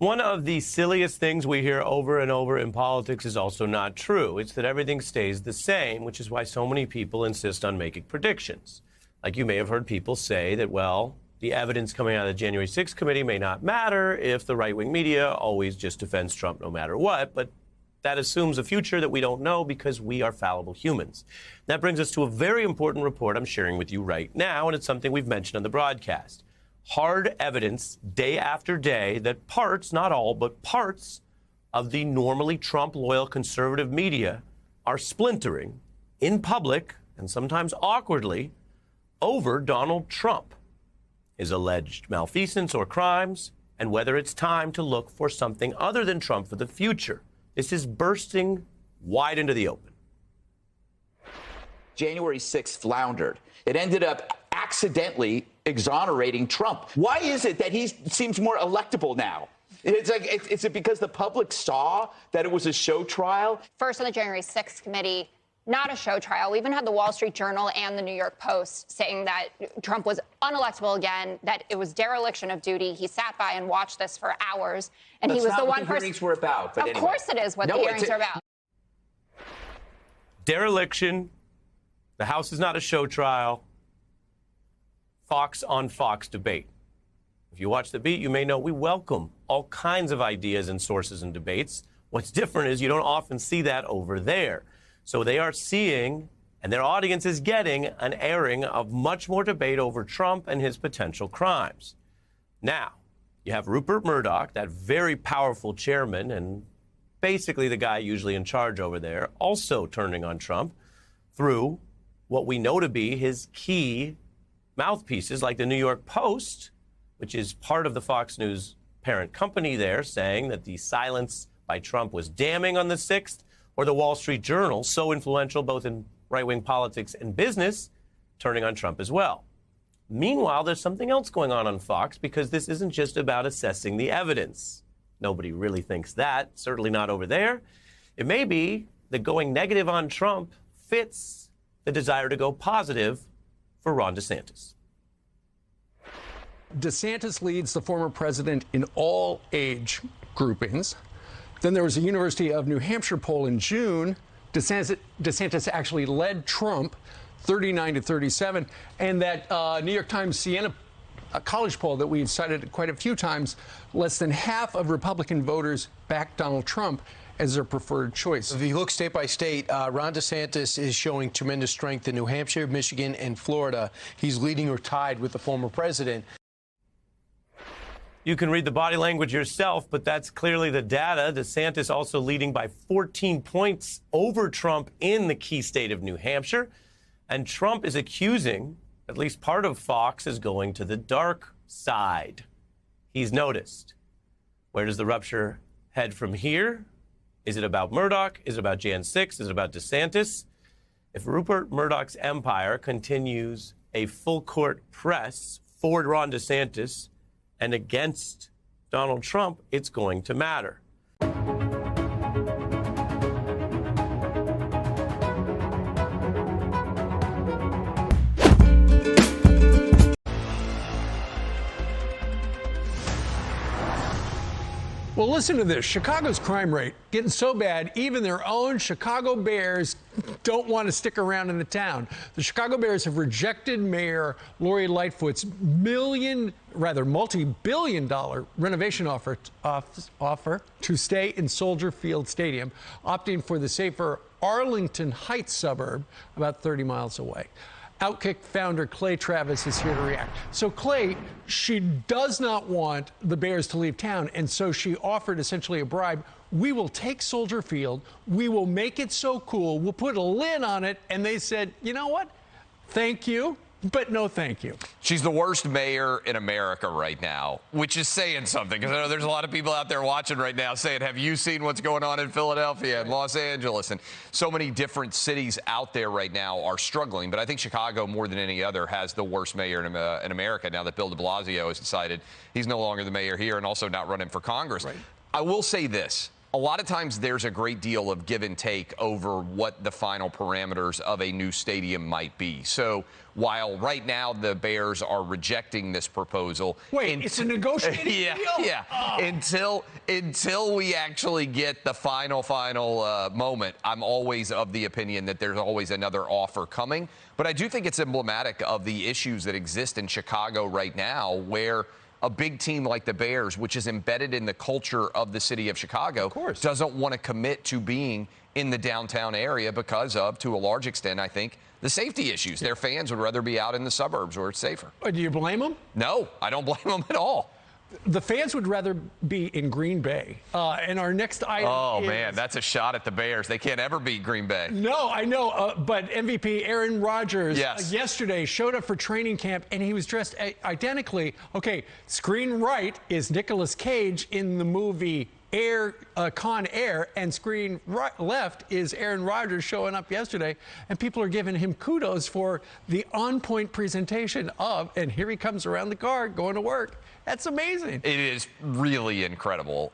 One of the silliest things we hear over and over in politics is also not true. It's that everything stays the same, which is why so many people insist on making predictions. Like you may have heard people say that, well, the evidence coming out of the January 6th committee may not matter if the right-wing media always just defends Trump no matter what, but that assumes a future that we don't know because we are fallible humans. That brings us to a very important report I'm sharing with you right now, and it's something we've mentioned on the broadcast. Hard evidence day after day that parts, not all, but parts of the normally Trump-loyal conservative media are splintering in public and sometimes awkwardly over Donald Trump, his alleged malfeasance or crimes, and whether it's time to look for something other than Trump for the future. This is bursting wide into the open. January 6th floundered. It ended up accidentally exonerating Trump. Why is it that he seems more electable now? It's like, is it because the public saw that it was a show trial? First on the January 6th committee, not a show trial. We even had the Wall Street Journal and the New York Post saying that Trump was unelectable again, that it was dereliction of duty. He sat by and watched this for hours, and That's he was not the what one the person. hearings were about. But of course, it is what the hearings are about. Dereliction. The House is not a show trial. Fox on Fox debate. If you watch The Beat, you may know we welcome all kinds of ideas and sources and debates. What's different is you don't often see that over there. So they are seeing, and their audience is getting, an airing of much more debate over Trump and his potential crimes. Now, you have Rupert Murdoch, that very powerful chairman and basically the guy usually in charge over there, also turning on Trump through what we know to be his key mouthpieces, like the New York Post, which is part of the Fox News parent company there, saying that the silence by Trump was damning on the 6th, or the Wall Street Journal, so influential both in right-wing politics and business, turning on Trump as well. Meanwhile, there's something else going on Fox, because this isn't just about assessing the evidence. Nobody really thinks that, certainly not over there. It may be that going negative on Trump fits the desire to go positive for Ron DeSantis. DeSantis leads the former president in all age groupings. Then there was a University of New Hampshire poll in June. DeSantis actually led Trump 39 to 37. And that New York Times Siena college poll that we've cited quite a few times, less than half of Republican voters backed Donald Trump as their preferred choice. If you look state by state, Ron DeSantis is showing tremendous strength in New Hampshire, Michigan, and Florida. He's leading or tied with the former president. You can read the body language yourself, but that's clearly the data. DeSantis also leading by 14 points over Trump in the key state of New Hampshire. And Trump is accusing, at least part of Fox, is going to the dark side. He's noticed. Where does the rupture head from here? Is it about Murdoch? Is it about Jan 6? Is it about DeSantis? If Rupert Murdoch's empire continues a full-court press for Ron DeSantis and against Donald Trump, it's going to matter. Well, listen to this. Chicago's crime rate getting so bad, even their own Chicago Bears don't want to stick around in the town. The Chicago Bears have rejected Mayor Lori Lightfoot's multi-billion-dollar renovation offer to stay in Soldier Field Stadium, opting for the safer Arlington Heights suburb about 30 miles away. Outkick founder Clay Travis is here to react. So, Clay, she does not want the Bears to leave town, and so she offered essentially a bribe. We will take Soldier Field. We will make it so cool. We'll put a lid on it. And they said, you know what? Thank you, but no thank you. She's the worst mayor in America right now, which is saying something, because I know there's a lot of people out there watching right now saying, have you seen what's going on in Philadelphia and Los Angeles? And so many different cities out there right now are struggling. But I think Chicago, more than any other, has the worst mayor in America now that Bill de Blasio has decided he's no longer the mayor here and also not running for Congress. Right. I will say this. a lot of times there's a great deal of give and take over what the final parameters of a new stadium might be. So while right now the Bears are rejecting this proposal. Wait, it's a negotiating deal? Yeah. Oh. Until we actually get the final moment, I'm always of the opinion that there's always another offer coming. But I do think it's emblematic of the issues that exist in Chicago right now, where a big team like the Bears, which is embedded in the culture of the city of Chicago, doesn't want to commit to being in the downtown area because of, to a large extent, I think, the safety issues. Their fans would rather be out in the suburbs where it's safer. Do you blame them? No, I don't blame them at all. The fans would rather be in Green Bay. And our next item is... man, that's a shot at the Bears. They can't ever beat Green Bay. No, I know. But MVP Aaron Rodgers yesterday showed up for training camp, and he was dressed identically. Okay, screen right is Nicolas Cage in the movie Con Air, and screen left is Aaron Rodgers showing up yesterday, and people are giving him kudos for the on-point presentation of, and here he comes around the car going to work. That's amazing. It is really incredible.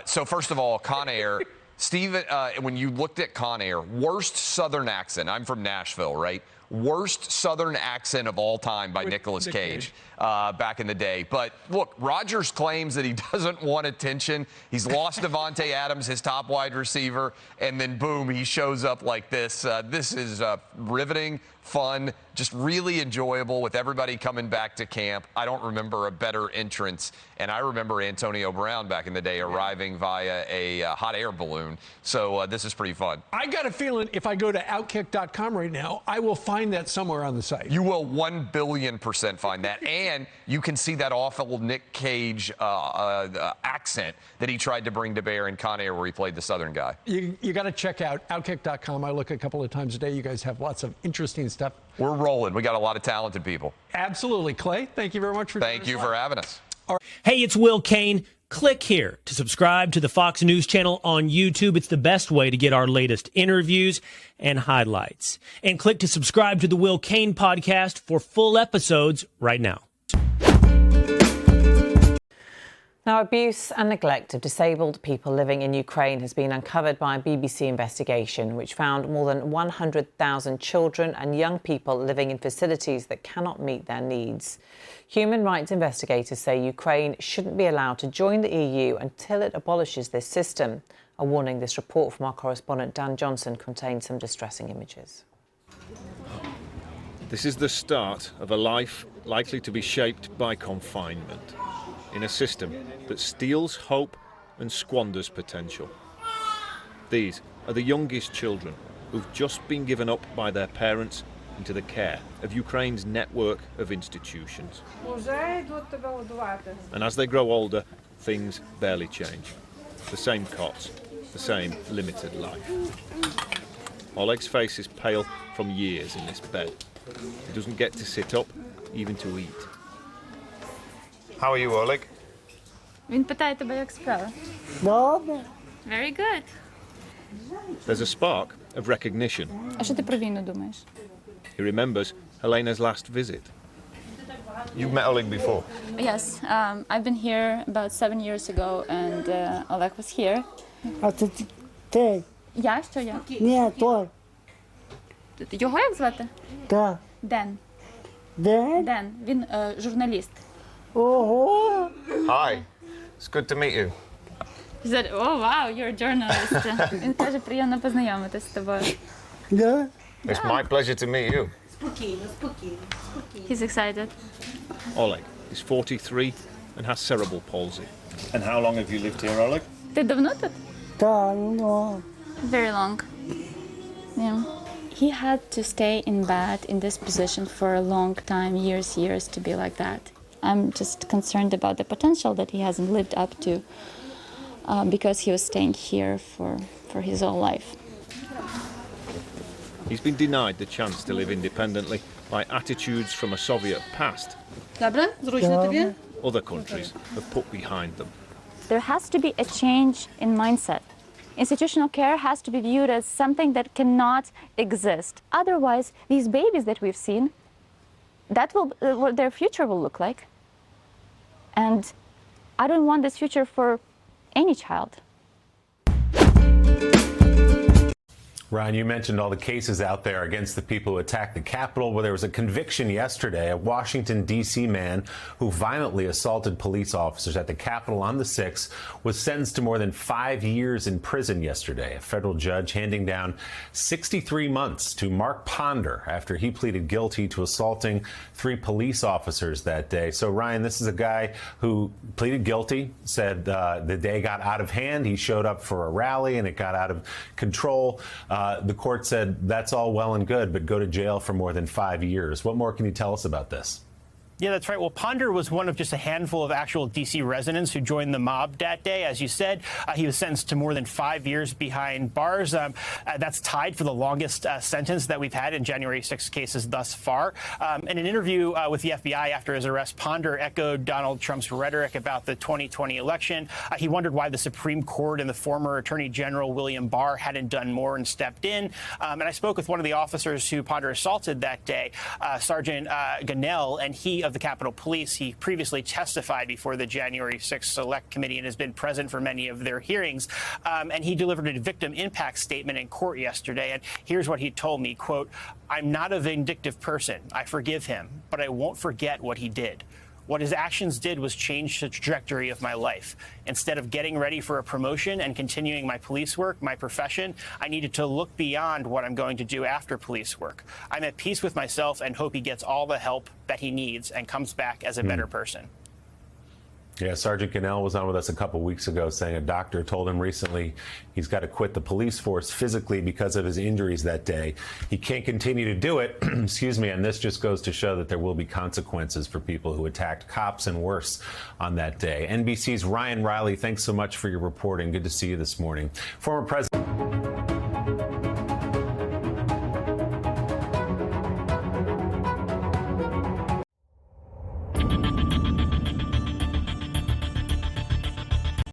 So first of all, Con Air, Steve, when you looked at Con Air, worst Southern accent. I'm from Nashville, right? Worst Southern accent of all time by Nicolas Cage back in the day. But look, Rodgers claims that he doesn't want attention. He's lost Davante Adams, his top wide receiver, and then boom, he shows up like this. This is riveting, fun, just really enjoyable with everybody coming back to camp. I don't remember a better entrance, and I remember Antonio Brown back in the day arriving via a hot air balloon. So this is pretty fun. I got a feeling if I go to Outkick.com right now, I will find that somewhere on the site. You will 1,000,000,000% find that, and you can see that awful Nick Cage accent that he tried to bring to bear in Con Air, where he played the Southern guy. You got to check out Outkick.com. I look a couple of times a day. You guys have lots of interesting stuff. We're rolling. We got a lot of talented people. Absolutely. Clay, thank you very much for Thank you for having us. Hey, it's Will Kane. Click here to subscribe to the Fox News channel on YouTube. It's the best way to get our latest interviews and highlights. And click to subscribe to the Will Kane podcast for full episodes right now. Now, abuse and neglect of disabled people living in Ukraine has been uncovered by a BBC investigation, which found more than 100,000 children and young people living in facilities that cannot meet their needs. Human rights investigators say Ukraine shouldn't be allowed to join the EU until it abolishes this system. A warning: this report from our correspondent Dan Johnson contains some distressing images. This is the start of a life likely to be shaped by confinement, in a system that steals hope and squanders potential. These are the youngest children who've just been given up by their parents into the care of Ukraine's network of institutions. And as they grow older, things barely change. The same cots, the same limited life. Oleg's face is pale from years in this bed. He doesn't get to sit up, even to eat. How are you, Oleg? Він питає тебе, як справи? Добре. Very good. There's a spark of recognition. А що ти про війну думаєш? He remembers Helena's last visit. You've met Oleg before? Yes, I've been here about 7 years ago, and Oleg was here. А це ти? Я? Що я? Ні, той. Його як звати? Так. Ден. Ден? Ден. Він журналіст. Ого! Hi, it's good to meet you. He said, oh, wow, you're a journalist. Він каже, приємно познайомитись з тобою. Да? It's my pleasure to meet you. He's excited. Oleg is 43 and has cerebral palsy. And how long have you lived here, Oleg? Ти давно тут? Так, ну. Very long. Yeah. He had to stay in bed in this position for a long time, years to be like that. I'm just concerned about the potential that he hasn't lived up to because he was staying here for his whole life. He's been denied the chance to live independently by attitudes from a Soviet past other countries have put behind them. There has to be a change in mindset. Institutional care has to be viewed as something that cannot exist. Otherwise, these babies that we've seen, that will what their future will look like. And I don't want this future for any child. Ryan, you mentioned all the cases out there against the people who attacked the Capitol. Well, there was a conviction yesterday. A Washington, D.C. man who violently assaulted police officers at the Capitol on the 6th was sentenced to more than 5 years in prison yesterday. A federal judge handing down 63 months to Mark Ponder after he pleaded guilty to assaulting 3 police officers that day. So, Ryan, this is a guy who pleaded guilty, said the day got out of hand. He showed up for a rally and it got out of control. The court said that's all well and good, but go to jail for more than 5 years. What more can you tell us about this? Yeah, that's right. Well, Ponder was one of just a handful of actual D.C. residents who joined the mob that day. As you said, he was sentenced to more than 5 years behind bars. That's tied for the longest sentence that we've had in January 6 cases thus far. In an interview with the FBI after his arrest, Ponder echoed Donald Trump's rhetoric about the 2020 election. He wondered why the Supreme Court and the former Attorney General William Barr hadn't done more and stepped in. And I spoke with one of the officers who Ponder assaulted that day, Sergeant Ganell, and he of the Capitol Police. He previously testified before the January 6th Select Committee and has been present for many of their hearings. And he delivered a victim impact statement in court yesterday. And here's what he told me, quote, "I'm not a vindictive person. I forgive him, but I won't forget what he did. What his actions did was change the trajectory of my life. Instead of getting ready for a promotion and continuing my police work, my profession, I needed to look beyond what I'm going to do after police work. I'm at peace with myself and hope he gets all the help that he needs and comes back as a better person." Yeah, Sergeant Ganell was on with us a couple weeks ago saying a doctor told him recently he's got to quit the police force physically because of his injuries that day. He can't continue to do it, excuse me, and this just goes to show that there will be consequences for people who attacked cops and worse on that day. NBC's Ryan Riley, thanks so much for your reporting. Good to see you this morning. Former President